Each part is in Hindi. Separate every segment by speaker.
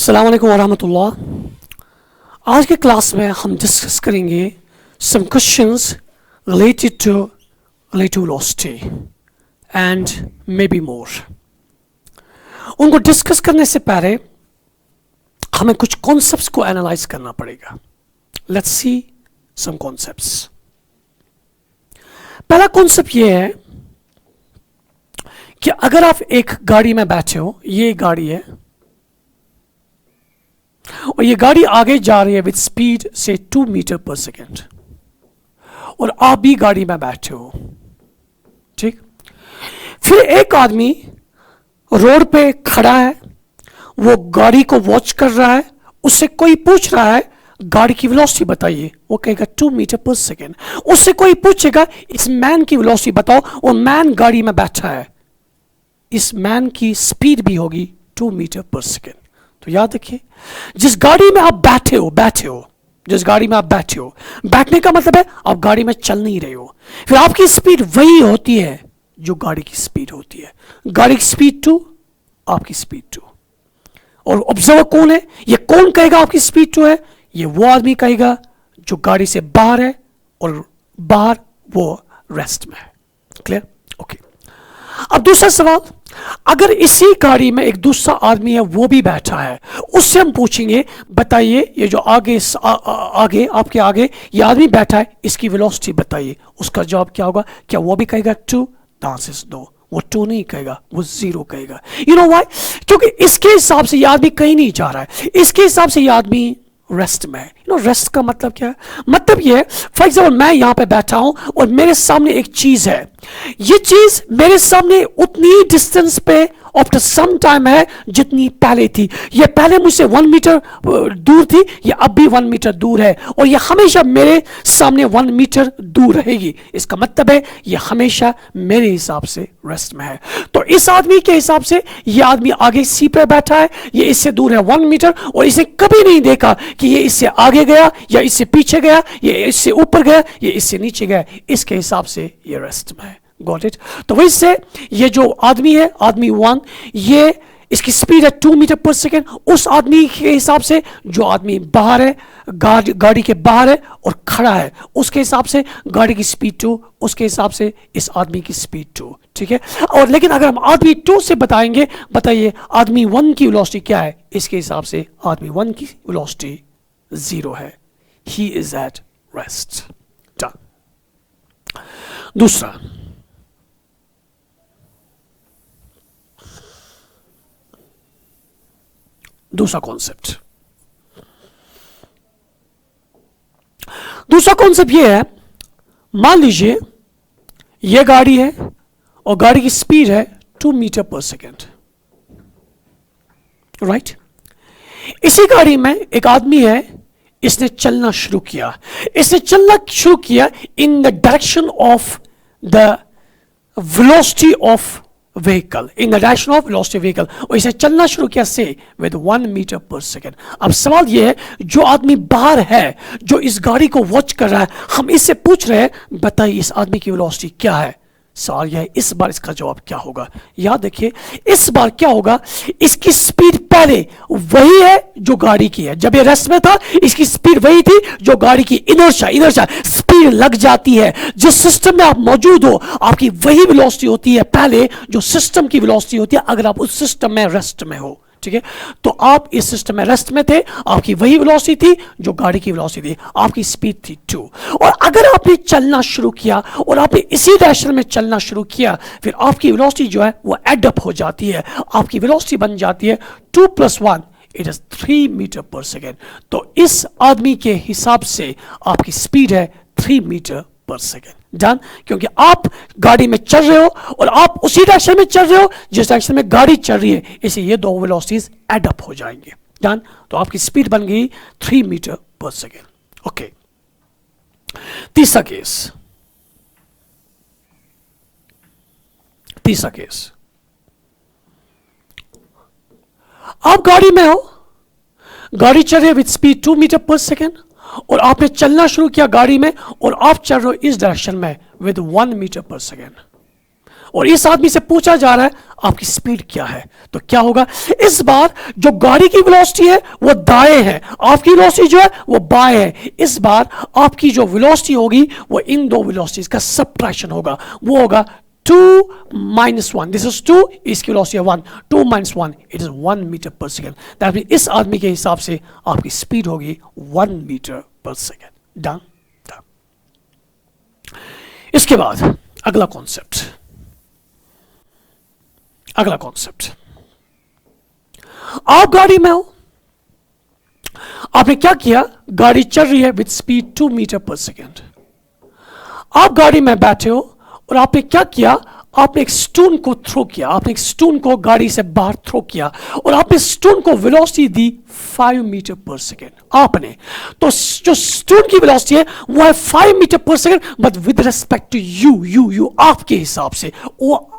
Speaker 1: अस्सलाम वालेकुम वरहमतुल्लाह। आज के क्लास में हम डिस्कस करेंगे some questions related to relative velocity and maybe more। उनको डिस्कस करने से पहले हमें कुछ कॉन्सेप्ट्स को एनालाइज करना पड़ेगा। Let's see some concepts. पहला कॉन्सेप्ट ये है कि अगर आप एक गाड़ी में बैठे हो, ये गाड़ी है और ये गाड़ी आगे जा रही है विद स्पीड से 2 मीटर पर सेकेंड और आप भी गाड़ी में बैठे हो, ठीक। फिर एक आदमी रोड पे खड़ा है, वो गाड़ी को वॉच कर रहा है, उससे कोई पूछ रहा है गाड़ी की वेलोसिटी बताइए, वो कहेगा 2 मीटर पर सेकेंड। उससे कोई पूछेगा इस मैन की वेलोसिटी बताओ, और मैन गाड़ी में बैठा है, इस मैन की स्पीड भी होगी 2 मीटर पर सेकेंड। तो याद रखिए, जिस गाड़ी में आप बैठे हो, जिस गाड़ी में आप बैठे हो, बैठने का मतलब है आप गाड़ी में चल नहीं रहे हो, फिर आपकी स्पीड वही होती है जो गाड़ी की स्पीड होती है। गाड़ी की स्पीड 2, आपकी स्पीड 2। और ऑब्जर्वर कौन है? ये कौन कहेगा आपकी स्पीड 2 है? ये वो आदमी कहेगा जो गाड़ी से बाहर है और बाहर वो रेस्ट में है। क्लियर? ओके। अब दूसरा सवाल, अगर इसी गाड़ी में एक दूसरा आदमी है, वो भी बैठा है, उससे हम पूछेंगे बताइए ये जो आगे आपके आगे ये आदमी बैठा है, इसकी वेलोसिटी बताइए। उसका जवाब क्या होगा? क्या वो भी कहेगा 2? द आंसर इज नो, वो 2 नहीं कहेगा, वो 0 कहेगा। You know why? क्योंकि इसके हिसाब से ये आदमी कहीं नहीं जा रहा है, इसके हिसाब से ये आदमी रेस्ट में है। यू नो रेस्ट का मतलब क्या है? मतलब ये, फॉर एग्जाम्पल मैं यहां पे बैठा हूं और मेरे सामने एक चीज है, ये चीज मेरे सामने उतनी डिस्टेंस पे आफ्टर सम टाइम है जितनी पहले थी। ये पहले मुझसे 1 मीटर दूर थी, ये अब भी 1 मीटर दूर है, और ये हमेशा मेरे सामने 1 मीटर दूर रहेगी। इसका मतलब है ये हमेशा मेरे हिसाब से रेस्ट में है। तो इस आदमी के हिसाब से ये आदमी आगे सी पे बैठा है, ये इससे दूर है 1 मीटर, और इसने कभी नहीं देखा कि ये इससे आगे गया या इससे पीछे गया, ये इससे ऊपर गया, ये इससे नीचे गया। इसके हिसाब से ये रेस्ट में है। Got it? तो वही से ये जो आदमी है, आदमी 1, ये इसकी स्पीड है 2 मीटर पर सेकेंड। उस आदमी के हिसाब से जो आदमी बाहर है, गाड़ी के बाहर है और खड़ा है, उसके हिसाब से गाड़ी की स्पीड 2, उसके हिसाब से इस आदमी की स्पीड 2, ठीक है। और लेकिन अगर हम आदमी 2 से बताएंगे, बताइए आदमी 1 की वेलोसिटी क्या है, इसके हिसाब से आदमी 1 की वेलोसिटी 0 है। He is at rest. Done. दूसरा कॉन्सेप्ट ये है, मान लीजिए ये गाड़ी है और गाड़ी की स्पीड है 2 मीटर पर सेकेंड, राइट। इसी गाड़ी में एक आदमी है, इसने चलना शुरू किया in the direction of the velocity of vehicle, in the direction of velocity vehicle, और इसे चलना शुरू किया से विद 1 मीटर पर सेकेंड। अब सवाल यह है, जो आदमी बाहर है, जो इस गाड़ी को वॉच कर रहा है, हम इससे पूछ रहे हैं बताइए इस आदमी की वेलोसिटी क्या है। सवाल यह है, इस बार इसका जवाब क्या होगा? याद देखिए, इस बार क्या होगा, इसकी स्पीड पहले वही है जो गाड़ी की है। जब ये रेस्ट में था, इसकी स्पीड वही थी जो गाड़ी की। इनर्शिया स्पीड लग जाती है, जिस सिस्टम में आप मौजूद हो आपकी वही वेलोसिटी होती है पहले जो सिस्टम की वेलोसिटी होती है, अगर आप उस सिस्टम में रेस्ट में हो, ठीक है। तो आप इस सिस्टम में रेस्ट में थे, आपकी वही वेलोसिटी थी जो गाड़ी की वेलोसिटी थी, आपकी स्पीड थी 2। और अगर आपने चलना शुरू किया और आपने इसी डायरेक्शन में चलना शुरू किया, फिर आपकी वेलोसिटी जो है वो एड अप हो जाती है, आपकी वेलोसिटी बन जाती है 2 + 1 it is 3 metre per second. तो इस आदमी के हिसाब से आपकी स्पीड है 3 मीटर पर सेकेंड। डन। क्योंकि आप गाड़ी में चल रहे हो और आप उसी डायरेक्शन में चल रहे हो जिस डायरेक्शन में गाड़ी चल रही है, इसे ये दो वेलोसिटीज एड अप हो जाएंगे। डन। तो आपकी स्पीड बन गई 3 मीटर पर सेकेंड। ओके। तीसरा केस, आप गाड़ी में हो, गाड़ी चल रही है with speed 2 metre per second, और आपने चलना शुरू किया गाड़ी में और आप चल रहे हो इस डायरेक्शन में विद 1 मीटर पर सेकेंड, और इस आदमी से पूछा जा रहा है आपकी स्पीड क्या है। तो क्या होगा, इस बार जो गाड़ी की वेलोसिटी है वो दाएं है, आपकी वेलोसिटी जो है वो बाएं है। इस बार आपकी जो वेलोसिटी होगी वो इन दो वेलोसिटीज का सबट्रैक्शन होगा, वो होगा 2 minus 1. This is 2, इसकी वेलोसिटी है 1. 2 minus 1, it is 1 metre per second. That mean इस आदमी के हिसाब से आपकी स्पीड होगी 1 मीटर पर सेकेंड। डन। इसके बाद अगला कॉन्सेप्ट, आप गाड़ी में हो, आपने क्या किया, गाड़ी चल रही है with speed 2 metre per second. आप गाड़ी में बैठे हो और आपने क्या किया, आपने एक स्टोन को थ्रो किया, आपने एक स्टोन को गाड़ी से बाहर थ्रो किया और आपने स्टोन को वेलोसिटी दी 5 मीटर पर सेकेंड आपने। तो जो स्टोन की वेलोसिटी है वो है 5 metre per second, but with respect to you आपके हिसाब से वो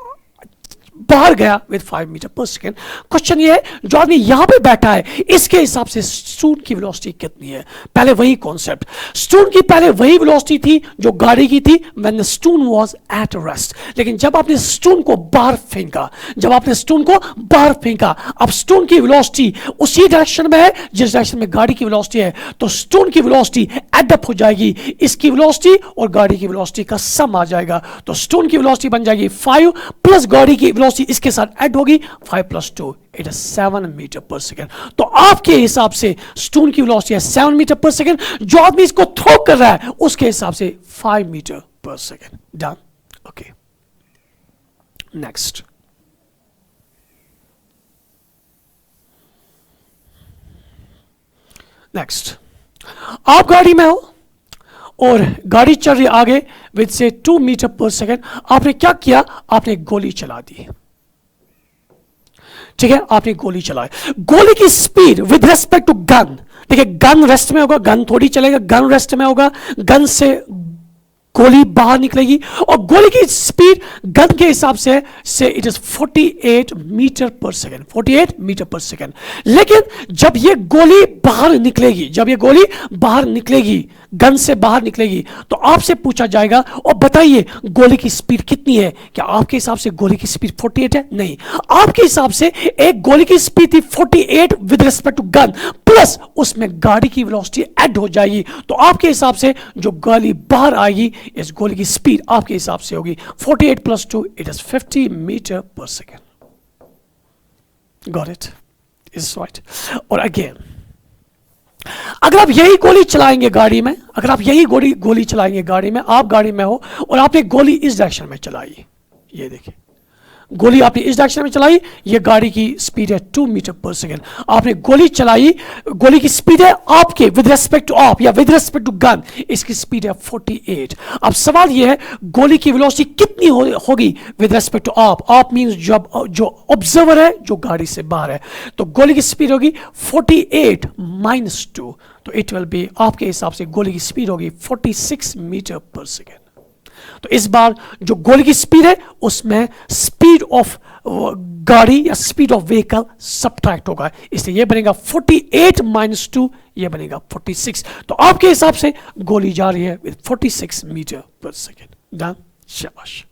Speaker 1: बाहर गया with 5 metre per second. Question ये है, जो आदमी यहां पे बैठा है इसके हिसाब से स्टोन की वेलोसिटी कितनी है। पहले वही कॉन्सेप्ट, स्टोन की पहले वही वेलोसिटी थी जो गाड़ी की थी when the stone was at rest. लेकिन जब आपने स्टोन को बाहर फेंका, अब स्टोन की वेलोसिटी उसी डायरेक्शन में है जिस डायरेक्शन में गाड़ी की वेलोसिटी है, तो स्टोन की वेलोसिटी एडअप हो जाएगी, इसकी वेलोसिटी और गाड़ी की वेलोसिटी का सम आ जाएगा। तो स्टोन की वेलोसिटी बन जाएगी 5 प्लस गाड़ी की वेलोसिटी इसके साथ ऐड होगी 5 + 2, it is 7 metre per second. तो आपके हिसाब से स्टोन की वेलोसिटी है 7 मीटर पर सेकेंड, जो आदमी इसको थ्रो कर रहा है उसके हिसाब से 5 metre per second. Done. Okay, next. आप गाड़ी में हो और गाड़ी चल रही आगे विद से 2 मीटर पर सेकेंड। आपने क्या किया, आपने गोली चला दी, ठीक है, आपने गोली चलाई। गोली की speed with respect to gun, देखिए गन रेस्ट में होगा, गन थोड़ी चलेगा, गन रेस्ट में होगा, गन से गोली बाहर निकलेगी और गोली की स्पीड गन के हिसाब से it is 48 metre per second, 48 metre per second. लेकिन जब ये गोली बाहर निकलेगी, गन से बाहर निकलेगी, तो आपसे पूछा जाएगा और बताइए गोली की स्पीड कितनी है। क्या आपके हिसाब से गोली की स्पीड 48 है? नहीं, आपके हिसाब से एक गोली की स्पीड थी 48 with respect to gun, plus उसमें गाड़ी की वेलोसिटी ऐड हो जाएगी, तो आपके हिसाब से जो गोली बाहर आएगी इस गोली की स्पीड आपके हिसाब से होगी 48 + 2, it is 50 metre per second. Got it? Is right. और अगेन, अगर आप यही गोली चलाएंगे गाड़ी में, आप गाड़ी में हो और आपने गोली इस डायरेक्शन में चलाई, ये देखिए गोली आपने इस डायरेक्शन में चलाई, ये गाड़ी की स्पीड है 2 मीटर पर सेकेंड। आपने गोली चलाई, गोली की स्पीड है आपके विद रिस्पेक्ट टू आप या विद रिस्पेक्ट टू गन, इसकी स्पीड है 48। अब सवाल ये है गोली की वेलोसिटी कितनी होगी विद रिस्पेक्ट टू आप मींस जो ऑब्जर्वर है, जो गाड़ी से बाहर है, तो गोली की स्पीड होगी 48 - 2, तो इट विल बी, आपके हिसाब से गोली की स्पीड होगी 46 मीटर पर सेकेंड। तो इस बार जो गोली की स्पीड है उसमें स्पीड ऑफ गाड़ी या स्पीड ऑफ व्हीकल सबट्रैक्ट होगा, इसलिए ये बनेगा 48 - 2, ये बनेगा 46। तो आपके हिसाब से गोली जा रही है with 46 metre per second. Done, शाबाश।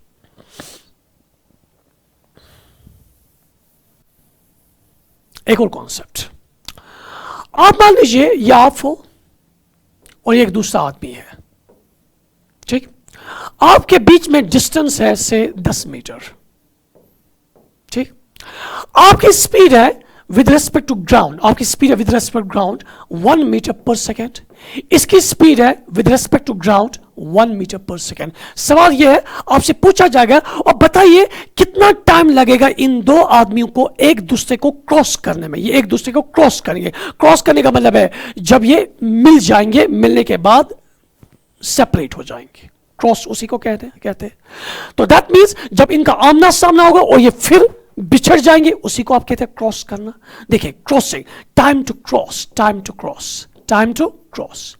Speaker 1: एक और कॉन्सेप्ट, आप मान लीजिए ये आप हो और एक दूसरा आदमी है, ठीक, आपके बीच में डिस्टेंस है से 10 मीटर, ठीक, आपकी स्पीड है with respect to ground, 1 metre per second, इसकी स्पीड है with respect to ground 1 metre per second. सवाल यह है, आपसे पूछा जाएगा और बताइए कितना टाइम लगेगा इन दो आदमियों को एक दूसरे को क्रॉस करने में। ये एक दूसरे को क्रॉस करेंगे, क्रॉस करने का मतलब है जब ये मिल जाएंगे, मिलने के बाद सेपरेट हो जाएंगे, क्रॉस उसी को कहते हैं। तो दैट मींस जब इनका आमना सामना होगा और ये फिर बिछड़ जाएंगे, उसी को आप कहते हैं क्रॉस करना। देखिए crossing, time to cross,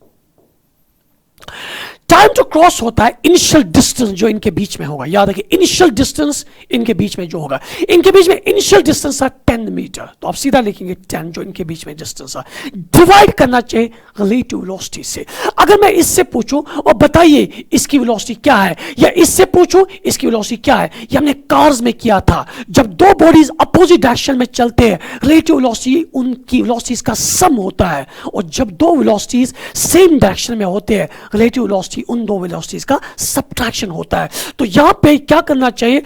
Speaker 1: time to cross होता है इनिशियल डिस्टेंस जो इनके बीच में होगा। याद रखिए इनिशियल डिस्टेंस इनके बीच में जो होगा, इनके बीच में इनिशियल डिस्टेंस था 10 मीटर, तो आप सीधा लिखेंगे 10 जो इनके बीच में डिस्टेंस था। डिवाइड करना चाहिए रिलेटिव वेलोसिटी से। अगर मैं इससे पूछूं और बताइए इसकी वेलोसिटी क्या है, या इससे पूछूं इसकी वेलोसिटी क्या है, ये हमने कार्स में किया था। जब दो बॉडीज अपोजिट डायरेक्शन में चलते हैं, रिलेटिव वेलोसिटी उनकी वेलोसिटीज का सम होता है, और जब दो वेलोसिटीज सेम डायरेक्शन में होते हैं, रिलेटिव वेलोसिटी उन दो वेलोसिटीज का सबट्रैक्शन होता है। तो यहां पे क्या करना चाहिए,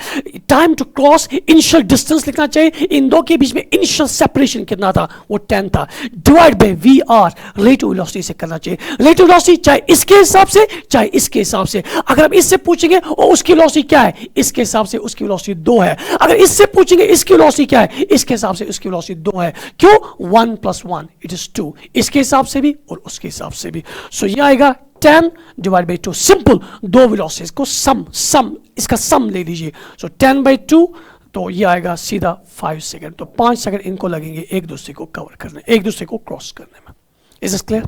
Speaker 1: time to cross initial distance लिखना चाहिए, इन दो के बीच में इनिशियल सेपरेशन कितना था, वो 10 था, divide by v r relative velocity से करना चाहिए। रिलेटिव वेलोसिटी चाहे इसके हिसाब से चाहे इसके हिसाब से। अगर हम इससे पूछेंगे और उसकी वेलोसिटी क्या है, इसके हिसाब से उसकी वेलोसिटी 2 है। अगर इससे पूछेंगे इसकी वेलोसिटी क्या है, इसके हिसाब से उसकी वेलोसिटी 2 है। क्यों? 1 + 1 इट इज 2, इसके हिसाब से भी और उसके हिसाब से भी। सो ये आएगा 10 डिवाइड बाई 2। सिंपल, दो वेलोसिटीज को सम इसका सम ले लीजिए। सो 10/2, तो ये आएगा सीधा 5 सेकंड। तो 5 सेकंड इनको लगेंगे एक दूसरे को कवर करने, एक दूसरे को क्रॉस करने में। Is this clear?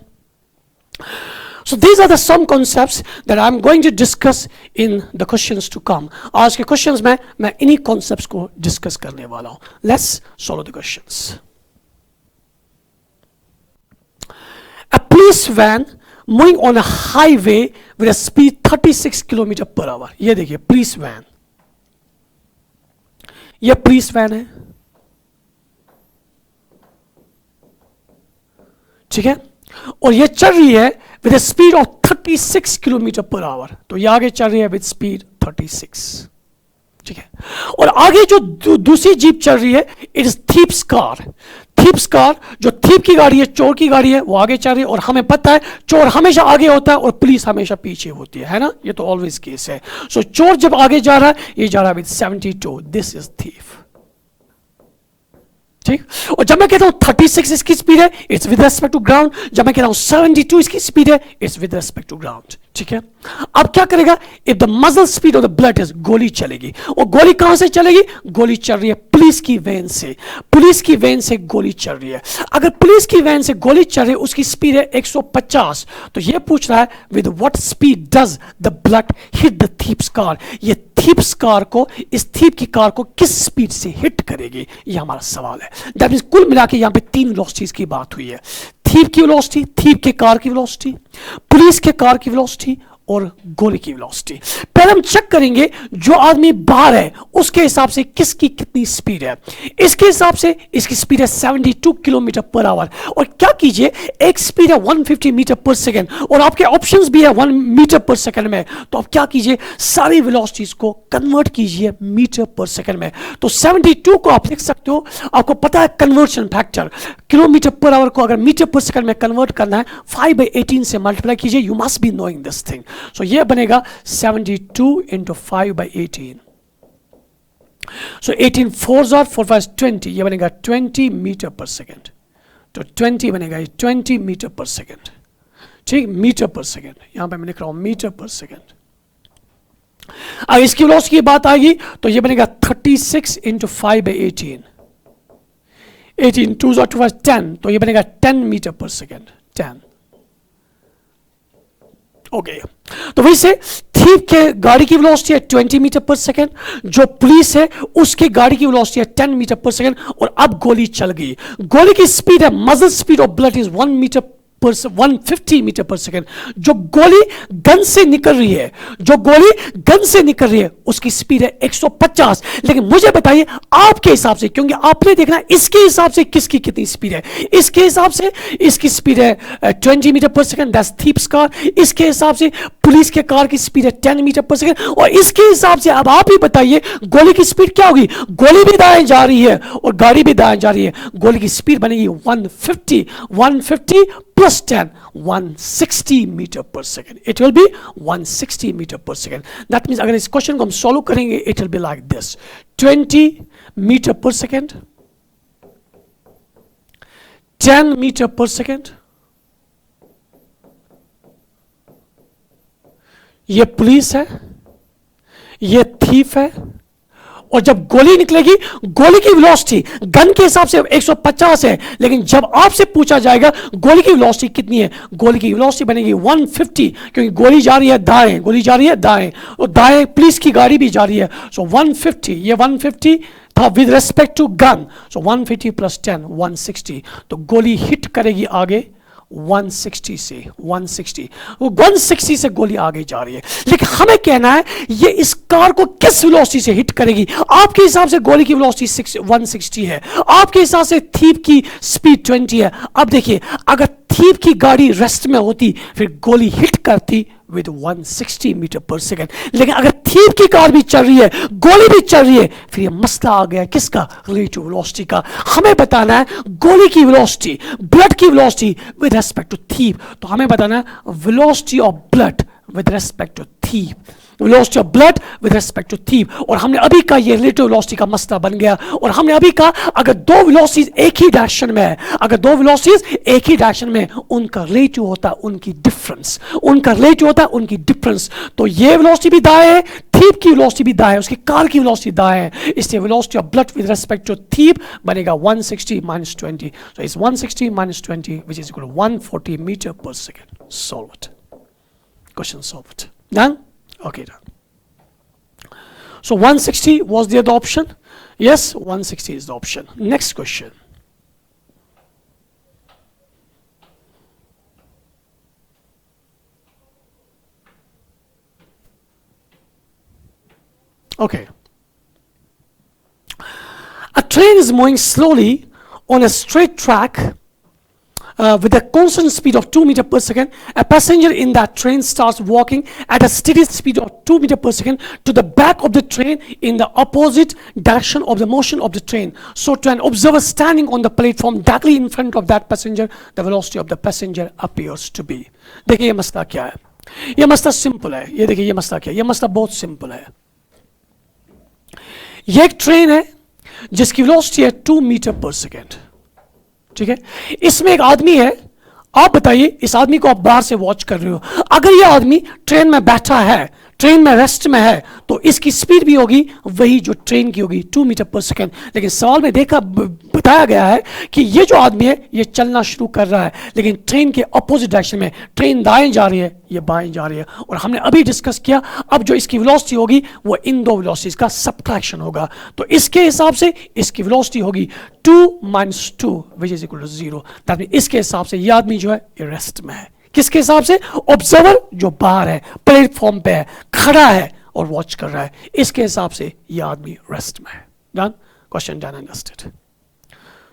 Speaker 1: So these are the some concepts that I'm going to discuss in the questions to come. आज के questions में मैं इन्हीं concepts को discuss करने वाला हूं. Let's solve the questions. A police van moving on a highway with a speed 36 km/h. ये देखिए police van, ये police van है, ठीक है, और ये चल रही है विद स्पीड ऑफ 36 km/h। तो ये आगे चल रही है विद स्पीड 36, ठीक है। और आगे जो दूसरी जीप चल रही है, it is thieves car. Thieves car, जो थीप की गाड़ी है, चोर की गाड़ी है, वो आगे चल रही है। और हमें पता है चोर हमेशा आगे होता है और पुलिस हमेशा पीछे होती है ना, ये तो ऑलवेज केस है। सो चोर जब आगे जा रहा है, ये जा रहा है विद 72, दिस इज थीफ, ठीक। और जब मैं कहता हूं 36 इसकी स्पीड है, it's with respect to ground. जब मैं कहता हूं 72 इसकी स्पीड है, it's with respect to ground, ठीक है। अब क्या करेगा, if the muzzle speed of the bullet is, गोली चलेगी। और गोली कहां से चलेगी? गोली चल रही है पुलिस की वैन से, पुलिस की वैन से गोली चल रही है। अगर पुलिस की वैन से गोली चल रही है, उसकी स्पीड है 150, तो यह पूछ रहा है with what speed does the blood hit the thieves car. ये थीप्स कार को, इस थीप की कार को किस स्पीड से हिट करेगी, ये हमारा सवाल है। दैट मींस कुल मिला के यहां पे 3 वेलोसिटीज की बात हुई है। थीप की वेलोसिटी, थीप के कार की वेलोसिटी, पुलिस के कार की वेलोसिटी और गोली की वेलोसिटी। पहले हम चेक करेंगे जो आदमी बाहर है उसके हिसाब से किसकी कितनी स्पीड है। इसके हिसाब से इसकी स्पीड है 72 km/h। और क्या कीजिए, एक स्पीड है 150 मीटर/सेकंड और आपके ऑप्शंस भी है 1 मीटर/सेकंड में। तो आप क्या कीजिए, सारी वेलोसिटीज को कन्वर्ट कीजिए मीटर/सेकंड में। तो 72 को आप लिख सकते हो, आपको पता है कन्वर्शन फैक्टर, km/h को अगर मीटर/सेकंड में कन्वर्ट करना है 5/18 से मल्टीप्लाई कीजिए। You must be knowing this thing. So ये बनेगा 72 × 5/18। सो 18 4s are 4 5 20, ये बनेगा 20 मीटर/सेकंड। तो 20 बनेगा 20 मीटर/सेकंड, ठीक, मीटर/सेकंड। यहां पे मैं लिख रहा हूं मीटर/सेकंड। अब इसकी वेलोसिटी की बात आएगी तो ये बनेगा 36 × 5/18। 18 2s are 2 5 10, तो ये बनेगा 10 मीटर/सेकंड, 10। ओके, तो वैसे थीप के गाड़ी की वेलोसिटी है 20 मीटर/सेकंड, जो पुलिस है उसके गाड़ी की वेलोसिटी है 10 मीटर/सेकंड। और अब गोली चल गई, गोली की स्पीड है, muscle speed of blood is 150 metre per second. जो गोली गन से निकल रही है, जो गोली गन से निकल रही है उसकी स्पीड है 150। लेकिन मुझे बताइए आपके हिसाब से, क्योंकि आपने देखना इसके हिसाब से किसकी कितनी स्पीड है। इसके हिसाब से इसकी स्पीड है 20 मीटर/सेकंड, दैट्स थीप्स कार। इसके हिसाब से पुलिस के कार की स्पीड है 10 मीटर/सेकंड। और इसके हिसाब से अब आप ही बताइए गोली की स्पीड क्या होगी। गोली भी दाएं जा रही है और गाड़ी भी दाएं जा रही है, गोली की स्पीड बनेगी 150 plus 10, 160 metre per second. It will be 160 metre per second. That means अगर इस क्वेश्चन को हम सॉल्व करेंगे, it will be like this, 20 metre per second, 10 metre per second, ये पुलिस है, ये थीफ है, और जब गोली निकलेगी, गोली की वेलोसिटी गन के हिसाब से 150 है, लेकिन जब आपसे पूछा जाएगा गोली की वेलोसिटी कितनी है, गोली की वेलोसिटी बनेगी 150, क्योंकि गोली जा रही है दाएं, गोली जा रही है दाएं, और दाएं पुलिस की गाड़ी भी जा रही है। सो 150, ये 150 था with respect to gun, so 150 plus 10 160, तो गोली हिट करेगी आगे 160 से, 160, वो 160 से गोली आगे जा रही है। लेकिन हमें कहना है ये इस कार को किस वेलोसिटी से हिट करेगी। आपके हिसाब से गोली की वेलोसिटी 160 है, आपके हिसाब से थीप की स्पीड 20 है। अब देखिए, अगर थीप की गाड़ी रेस्ट में होती फिर गोली हिट करती विद 160 मीटर पर सेकेंड, लेकिन अगर थीप की कार भी चल रही है, गोली भी चल रही है, फिर ये मसला आ गया किसका, रिलेटिव वेलोसिटी का। हमें बताना है गोली की वेलोसिटी, ब्लड की velocity with respect to thief, तो हमें बताना है velocity of bullet with respect to thief, velocity of bullet with respect to thief. और हमने अभी कहा ये रिलेटिव वेलोसिटी का मसला बन गया, और हमने अभी कहा अगर दो वेलोसिटीज एक ही डायरेक्शन में है, अगर दो वेलोसिटीज एक ही डायरेक्शन में, उनका रिलेटिव होता है उनकी डिफरेंस, उनका रिलेटिव होता है उनकी डिफरेंस। तो ये वेलोसिटी भी दाएं है, थीप की वेलोसिटी भी दाएं है, उसकी कार की वेलोसिटी दाएं है, इसलिए velocity of bullet with respect to thief बनेगा 160 minus 20, so it's 160 minus 20 which is equal to 140 meter per second. Solve it. Question solved. Done? Okay, done. So 160 was the other option? Yes, 160 is the option. Next question. Okay. A train is moving slowly on a straight track with a constant speed of 2 meters per second. A passenger in that train starts walking at a steady speed of 2 meters per second to the back of the train in the opposite direction of the motion of the train. So to an observer standing on the platform directly in front of that passenger, the velocity of the passenger appears to be. देखिए ये मसला क्या है, ये मसला सिंपल है, ये देखिए ये मसला क्या है, ये मसला बहुत सिंपल है। ये एक ट्रेन है जिसकी वेलोसिटी है 2 मीटर पर सेकेंड, ठीक है। इसमें एक आदमी है, आप बताइए इस आदमी को आप बाहर से वॉच कर रहे हो, अगर ये आदमी ट्रेन में बैठा है, ट्रेन में रेस्ट में है, तो इसकी स्पीड भी होगी वही जो ट्रेन की होगी 2 मीटर पर सेकेंड। लेकिन सवाल में देखा बताया गया है कि ये जो आदमी है ये चलना शुरू कर रहा है, लेकिन ट्रेन के अपोजिट डायरेक्शन में, ट्रेन दाएं जा रही है, ये बाएं जा रही है, और हमने अभी डिस्कस किया अब जो इसकी वेलोसिटी होगी वो इन दो वेलोसिटीज का सब्ट्रैक्शन होगा। तो इसके हिसाब से इसकी वेलोसिटी होगी 2 minus 2 which is equal to 0। That mean इसके हिसाब से ये आदमी जो है ये रेस्ट में है, किसके हिसाब से, ऑब्जर्वर जो बाहर है, प्लेटफॉर्म पे है, खड़ा है और वॉच कर रहा है, इसके हिसाब से ये आदमी रेस्ट में है। Done, question done and dusted.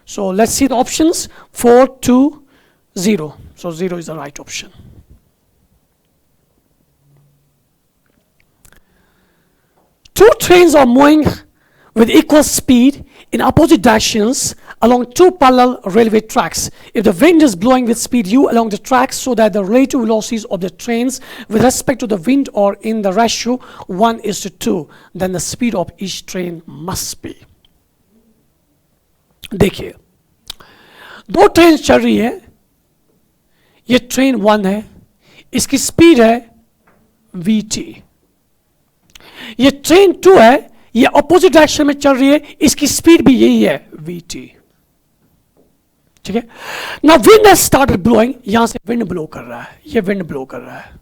Speaker 1: So let's see the options 4 2 0। So 0 is the right option. Two trains are moving with equal speed in opposite directions along two parallel railway tracks. If the wind is blowing with speed u along the tracks so that the relative velocities of the trains with respect to the wind are in the ratio 1:2, then the speed of each train must be. देखिए दो ट्रेन चल रही है, ये ट्रेन 1 है, इसकी स्पीड है vt। ये ट्रेन 2 है, ये अपोजिट डायरेक्शन में चल रही है, इसकी स्पीड भी यही है vt, ठीक है। Now wind has started blowing, यहां से विंड ब्लो कर रहा है, ये विंड ब्लो कर रहा है,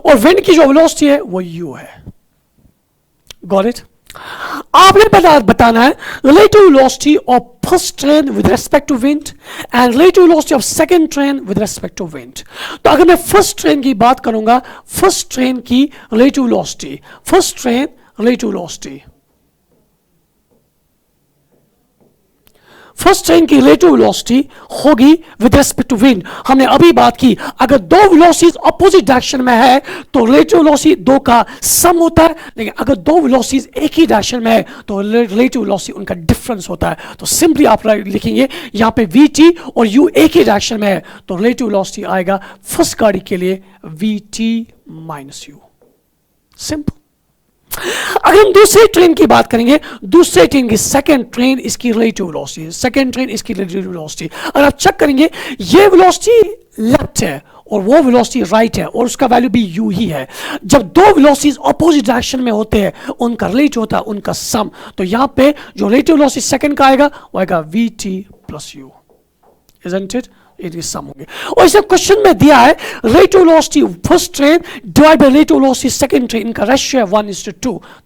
Speaker 1: और विंड की जो वेलोसिटी है वो u है। Got it. आपने बताना है relative velocity of first train with respect to wind and relative velocity of second train with respect to wind. तो अगर मैं फर्स्ट ट्रेन की बात करूंगा, फर्स्ट ट्रेन की relative velocity, first train relative velocity, first train की रिलेटिव वेलोसिटी होगी विद रिस्पेक्ट टू विंड। हमने अभी बात की अगर दो वेलोसिटीज अपोजिट डायरेक्शन में है तो रिलेटिव वेलोसिटी दो का सम होता है, लेकिन अगर दो वेलोसिटीज एक ही डायरेक्शन में है तो रिलेटिव वेलोसिटी उनका डिफरेंस होता है। तो सिंपली आप लिखेंगे यहाँ पे vt और u एक ही डायरेक्शन में है तो रिलेटिव वेलोसिटी आएगा फर्स्ट गाड़ी के लिए vt माइनस u। सिंपल। अगर हम दूसरे ट्रेन की बात करेंगे, दूसरे ट्रेन की सेकंड ट्रेन इसकी रिलेटिव वेलोसिटी, सेकंड ट्रेन इसकी रिलेटिव वेलोसिटी, अगर आप चेक करेंगे ये वेलोसिटी लेफ्ट है और वो वेलोसिटी राइट है और उसका वैल्यू भी u ही है। जब दो वेलोसिटीज ऑपोजिट डायरेक्शन में होते हैं उनका रिलेट होता है उनका सम, तो यहाँ पे जो रिलेटिव वेलोसिटी सेकंड का आएगा वो आएगा vt plus u, isn't it? इनके सम होंगे। और इसे क्वेश्चन में दिया है relative velocity first train divide by relative velocity second train, इनका रेशियो है 1:2।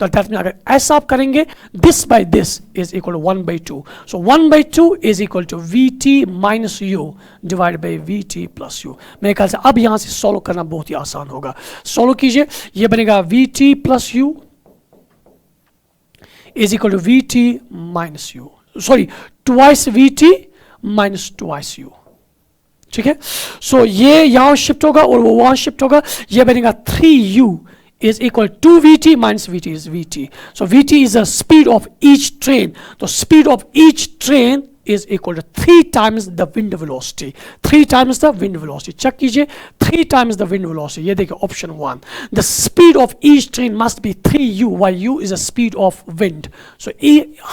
Speaker 1: तो दैट मीन अगर ऐसा आप करेंगे this by this is equal to 1/2, so 1/2 is equal to vt minus u divide by vt plus u। मेरे ख्याल से अब यहां से सॉल्व करना बहुत ही आसान होगा। सॉल्व कीजिए, ये बनेगा vt plus u is equal to vt minus u, sorry twice vt minus twice u, ठीक है। सो ये यहां शिफ्ट होगा और वो वहां शिफ्ट होगा, ये बनेगा 3u is equal to vt minus vt is vt. So vt is the speed of each train. The speed of each train is equal to 3 times the wind velocity. 3 times the wind velocity. Check कीजिए, 3 times the wind velocity. ये देखिए option 1. The speed of each train must be 3u, while u is the speed of wind. So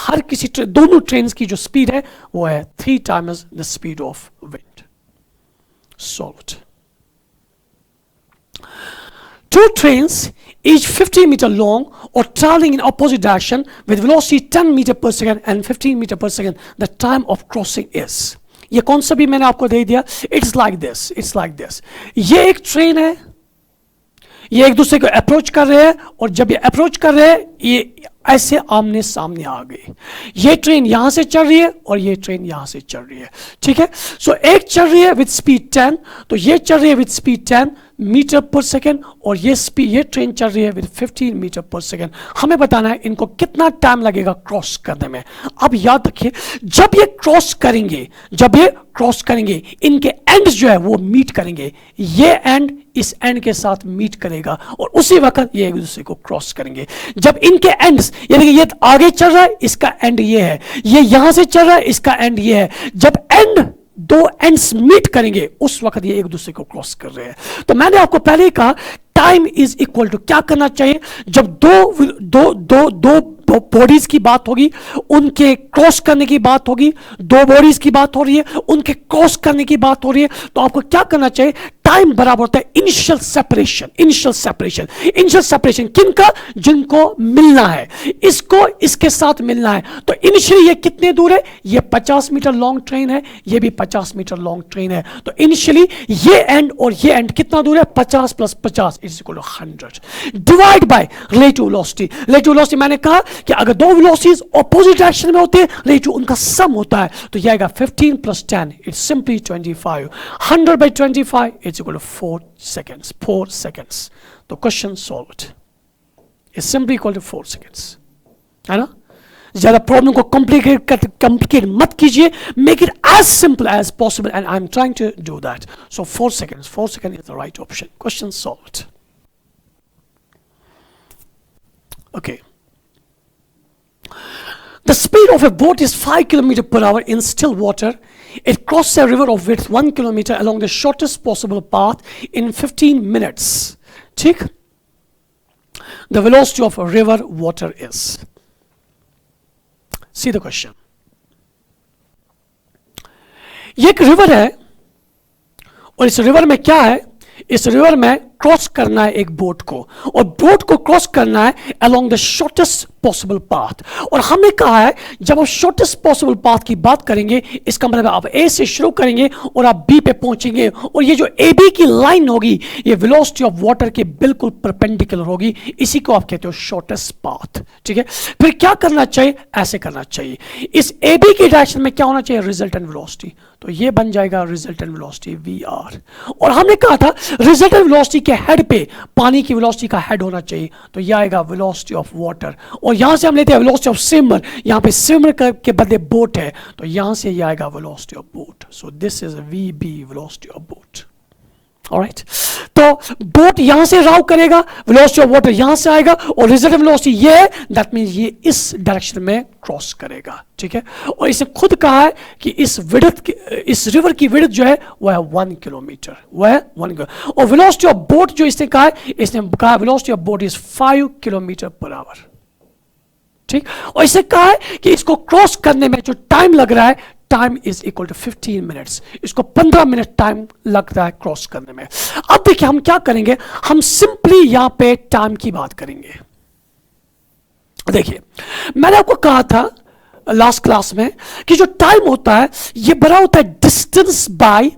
Speaker 1: हर किसी दोनों trains की जो speed है वो है 3 times the speed of wind. Solved. Two trains, each 50 meter long or traveling in opposite direction with velocity 10 meter per second and 15 meter per second, the time of crossing is. ये कॉन्सेप्ट भी मैंने आपको दे दिया। It's like this, it's like this. ये एक ट्रेन है, ये एक दूसरे को अप्रोच कर रहे हैं और जब ये अप्रोच कर रहे हैं ये ऐसे आमने सामने आ गए। ये ट्रेन यहां से चल रही है और ये ट्रेन यहां से चल रही है, ठीक है। सो एक चल रही है विद स्पीड 10, तो ये चल रही है with speed 10 metre per second और ये ट्रेन चल रही है विद 15 मीटर पर सेकेंड। हमें बताना है इनको कितना टाइम लगेगा क्रॉस करने में। अब याद रखिए, जब ये क्रॉस करेंगे इनके एंड्स जो है वो मीट करेंगे, ये एंड इस एंड के साथ मीट करेगा और उसी वक्त ये एक दूसरे को क्रॉस करेंगे। जब इनके एंड्स, यानी कि ये आगे चल रहा है इसका एंड ये है, ये यहां से चल रहा है इसका एंड ये है, जब एंड दो एंड्स मीट करेंगे उस वक्त ये एक दूसरे को क्रॉस कर रहे हैं। तो मैंने आपको पहले ही कहा टाइम इज इक्वल टू क्या करना चाहिए, जब दो बॉडीज की बात होगी, उनके क्रॉस करने की बात होगी, दो बॉडीज की बात हो रही है, उनके क्रॉस करने की बात हो रही है, तो आपको क्या करना चाहिए, टाइम बराबर होता है इनिशियल सेपरेशन किनका, जिनको मिलना है, इसको इसके साथ मिलना है। तो इनिशियली ये कितने दूर है, ये 50 मीटर लॉन्ग ट्रेन है, ये भी 50 मीटर लॉन्ग ट्रेन है। तो इनिशियली ये एंड और ये एंड कितना दूर है, 50 plus 50 is equal to 100 divide by relative velocity. Relative velocity मैंने कहा कि अगर दो वेलोसिटीज ऑपोजिट डायरेक्शन में होते हैं रिलेटिव उनका सम होता है, तो ये आएगा 15 plus 10 it's simply 25। 100 by 25 it's equal to 4 seconds. तो question solved is simply equal to 4 seconds, है ना। ज्यादा प्रॉब्लम को कॉम्प्लिकेट मत कीजिए, make it as simple as possible and I am trying to do that. So 4 seconds is the right option. Question solved. Okay. The speed of a boat is 5 km per hour in still water. It crosses a river of width 1 kilometer along the shortest possible path in 15 minutes. ठीक? The velocity of a river water is. See the question. ये एक रिवर है और इस रिवर में क्या है, इस रिवर में क्रॉस करना है एक बोट को, और बोट को क्रॉस करना है along the shortest possible path. और हमने कहा है जब आप शॉर्टेस्ट पॉसिबल पाथ की बात करेंगे इसका मतलब आप ए से शुरू करेंगे और आप बी पे पहुंचेंगे, और ये जो ए बी की लाइन होगी ये वेलोसिटी ऑफ वाटर के बिल्कुल परपेंडिकुलर होगी, इसी को आप कहते हो शॉर्टेस्ट पाथ। ठीक है, फिर क्या करना चाहिए, ऐसे करना चाहिए, इस ए बी की डायरेक्शन में क्या होना चाहिए, रिजल्टेंट वेलोसिटी, तो ये बन जाएगा रिजल्टेंट वेलोसिटी वी आर। और हमने कहा था रिजल्टेंट वेलोसिटी के हेड पे पानी की वेलोसिटी का हेड होना चाहिए, तो ये आएगा वेलोसिटी ऑफ वाटर। और यहां से हम लेते हैं वेलोसिटी ऑफ स्विमर, यहां पे स्विमर के बदले बोट है, तो यहां से ये आएगा velocity of boat. So this is V B velocity of boat. Alright, तो बोट यहां से राव करेगा, वेलोसिटी ऑफ वाटर यहां से आएगा, और रिजल्टेंट वेलोसिटी ये है, दैट मींस ये इस डायरेक्शन में क्रॉस करेगा। ठीक है, और इसने खुद कहा है कि इस रिवर की विड्थ जो है वह है 1 किलोमीटर, वह है 1 किलोमीटर। और वेलोसिटी ऑफ बोट जो इसने कहा है, इसने कहा velocity of boat is 5 kilometre per our. ठीक, और इसने कहा है कि इसको क्रॉस करने में जो टाइम लग रहा है time is equal to 15 minutes. इसको 15 मिनट टाइम लगता है क्रॉस करने में। अब देखिए हम क्या करेंगे, हम सिंपली यहां पे टाइम की बात करेंगे। देखिए मैंने आपको कहा था लास्ट क्लास में कि जो टाइम होता है ये बड़ा होता है डिस्टेंस बाय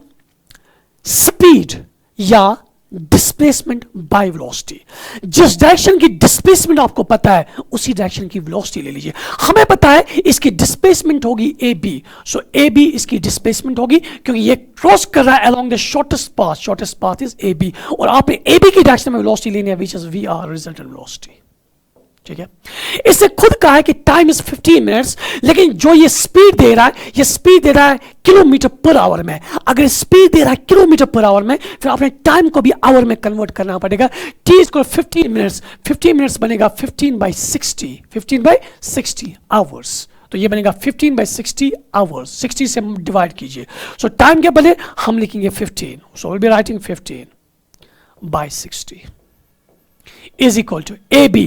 Speaker 1: स्पीड या डिस्प्लेसमेंट बाय वेलोसिटी। जिस डायरेक्शन की डिस्प्लेसमेंट आपको पता है उसी डायरेक्शन की वेलोसिटी ले लीजिए। हमें पता है इसकी डिस्प्लेसमेंट होगी A B, so A B इसकी डिस्प्लेसमेंट होगी क्योंकि ये क्रॉस कर रहा है along the shortest path is A B, और आपने ए बी की डायरेक्शन में वेलोसिटी लेनी है which is V R resultant velocity. ठीक है, इसने खुद कहा है कि टाइम इज 15 मिनट्स, लेकिन जो ये स्पीड दे रहा है ये स्पीड दे रहा है किलोमीटर पर आवर में। अगर स्पीड दे रहा है किलोमीटर पर आवर में, फिर आपने टाइम को भी आवर में कन्वर्ट करना पड़ेगा। T is equal 15 minutes, 15 minutes बनेगा 15/60 आवर्स। तो ये बनेगा 15/60 आवर्स, 60 से डिवाइड कीजिए। सो टाइम के बदले हम लिखेंगे 15, so will be writing 15/60 is equal to AB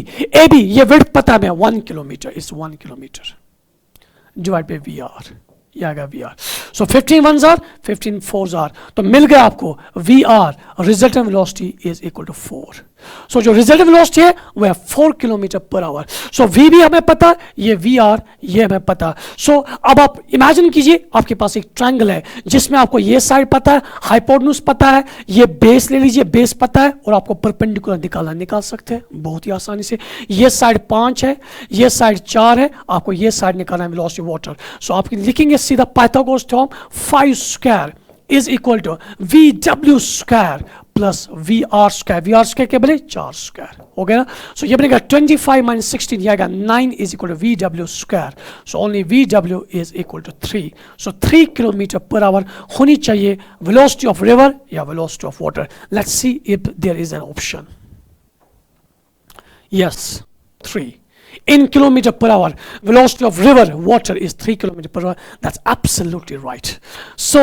Speaker 1: ये विड्थ पता है 1 kilometre is 1 kilometre divide by VR, ये आएगा VR। So 15 1s are 15 4s are, तो मिल गया आपको VR resultant velocity is equal to 4। So जो रिजल्टेंट वेलोसिटी है वो है 4 kilometre per our. So V भी हमें पता, ये VR ये हमें पता। सो अब आप इमेजिन कीजिए आपके पास एक ट्रायंगल है जिसमें आपको ये साइड पता है, हाइपोटेन्यूज पता है, ये बेस ले लीजिए, बेस पता है, और आपको परपेंडिकुलर निकाल सकते हैं बहुत ही आसानी से। ये साइड 5 है, ये साइड 4 है, आपको ये साइड निकालना है वेलोसिटी वाटर। सो आप लिखेंगे सीधा Pythagoras theorem 5 square is equal to VW square plus VR square, VR square के बदले 4 स्क्वायर हो गया ना। सो ये बनेगा 25 - 16 ये आएगा 9 इज equal to VW square. So only VW is equal to 3। So 3 kilometre per hour होनी चाहिए वेलोसिटी ऑफ रिवर या velocity of water. Let's see if there is an option. Yes 3 in kilometer per hour, velocity of river water is 3 kilometer per hour. That's absolutely right. So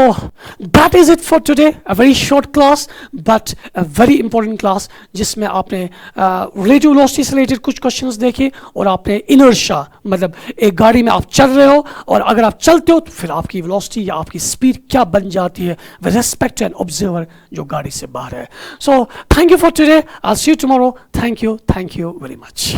Speaker 1: that is it for today. A very short class but a very important class जिसमें आपने relative velocity से related कुछ questions देखे, और आपने inertia मतलब एक गाड़ी में आप चल रहे हो और अगर आप चलते हो तो फिर आपकी velocity या आपकी speed क्या बन जाती है with respect to an observer जो गाड़ी से बाहर है। So thank you for today. I'll see you tomorrow. Thank you very much.